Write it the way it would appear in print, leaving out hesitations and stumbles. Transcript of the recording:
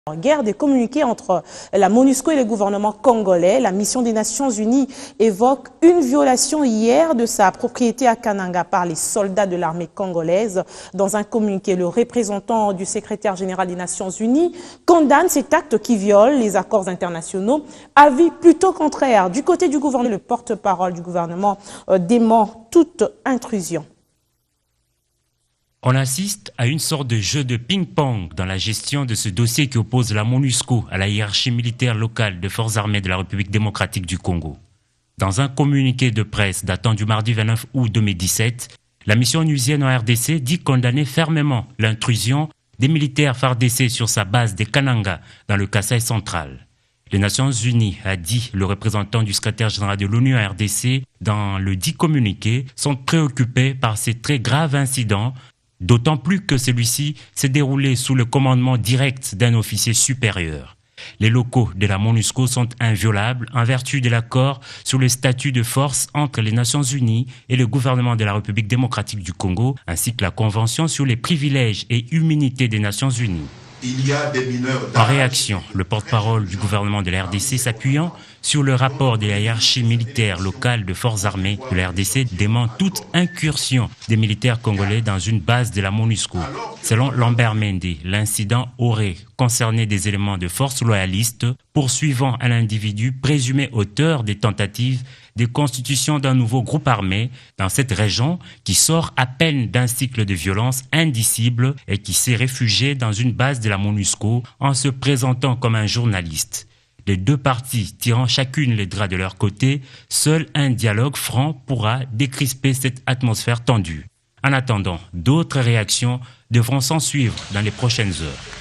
Guerre des communiqués entre la MONUSCO et le gouvernement congolais. La mission des Nations Unies évoque une violation hier de sa propriété à Kananga par les soldats de l'armée congolaise. Dans un communiqué, le représentant du secrétaire général des Nations Unies condamne cet acte qui viole les accords internationaux. Avis plutôt contraire. Du côté du gouvernement, le porte-parole du gouvernement dément toute intrusion. On assiste à une sorte de jeu de ping-pong dans la gestion de ce dossier qui oppose la MONUSCO à la hiérarchie militaire locale des forces armées de la République démocratique du Congo. Dans un communiqué de presse datant du mardi 29 août 2017, la mission onusienne en RDC dit condamner fermement l'intrusion des militaires FARDC sur sa base des Kananga dans le Kasaï central. Les Nations Unies, a dit le représentant du secrétaire général de l'ONU en RDC, dans le dit communiqué, sont préoccupés par ces très graves incidents, d'autant plus que celui-ci s'est déroulé sous le commandement direct d'un officier supérieur. Les locaux de la MONUSCO sont inviolables en vertu de l'accord sur le statut de force entre les Nations Unies et le gouvernement de la République démocratique du Congo, ainsi que la Convention sur les privilèges et immunités des Nations Unies. Il y a des mineurs en réaction, le porte-parole du gouvernement de la RDC, s'appuyant sur le rapport de la hiérarchie militaire locale de forces armées de la RDC, dément toute incursion des militaires congolais dans une base de la MONUSCO. Selon Lambert Mende, l'incident aurait concerné des éléments de forces loyalistes poursuivant un individu présumé auteur des tentatives de constitution d'un nouveau groupe armé dans cette région qui sort à peine d'un cycle de violence indicible et qui s'est réfugié dans une base de la MONUSCO en se présentant comme un journaliste. Les deux parties tirant chacune les draps de leur côté, seul un dialogue franc pourra décrisper cette atmosphère tendue. En attendant, d'autres réactions devront s'en suivre dans les prochaines heures.